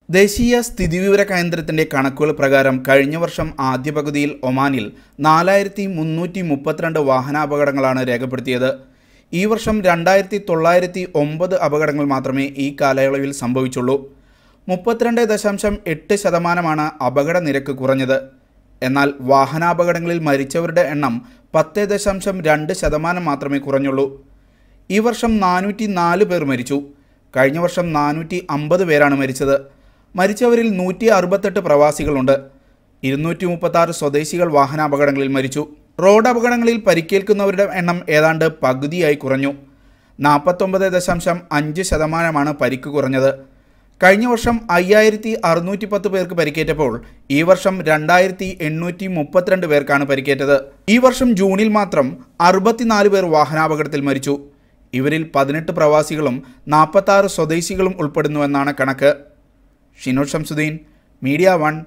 ദേശീയ സ്ഥിതിവിവര കേന്ദ്രത്തിന്റെ കണക്കുകൾ പ്രകാരം കഴിഞ്ഞ വർഷം ആദ്യ പകുതിയിൽ ഒമാനിൽ 4332 വാഹനാപകടങ്ങളാണ് രേഖപ്പെടുത്തിയത്. ഈ വർഷം 2909 അപകടങ്ങൾ മാത്രമേ ഈ കാലയളവിൽ സംഭവിച്ചുള്ളൂ. 32.8% അപകട നിരക്ക് കുറഞ്ഞത്. എന്നാൽ വാഹനാപകടങ്ങളിൽ മരിച്ചവരുടെ എണ്ണം 10.2% മാത്രമേ കുറഞ്ഞുള്ളൂ. ഈ വർഷം 404 പേർ മരിച്ചു. കഴിഞ്ഞ വർഷം 450 പേരാണ് മരിച്ചത്. മരിച്ചവരിൽ 168 പ്രവാസികളുണ്ട്. 236 സ്വദേശികൾ വാഹനാപകടങ്ങളിൽ മരിച്ചു. റോഡ് അപകടങ്ങളിൽ പരിക്കേൽക്കുന്നവരുടെ എണ്ണം ഏതാണ്ട് പകുതിയായി കുറഞ്ഞു. 49.5% പരിക്ക് കുറഞ്ഞത്. കഴിഞ്ഞ വർഷം 5610 പേർക്ക് പരിക്കേറ്റപ്പോൾ ഈ വർഷം 2832 പേർക്കാണ് പരിക്കേറ്റത്. ഈ വർഷം ജൂണിൽ മാത്രം 64 പേർ വാഹനാപകടത്തിൽ മരിച്ചു. ഇവരിൽ 18 പ്രവാസികളും 46 സ്വദേശികളും ഉൾപ്പെടുന്നുവെന്നാണ് കണക്ക്. ഷിനോദ് ഷംസുദ്ദീൻ, മീഡിയ 1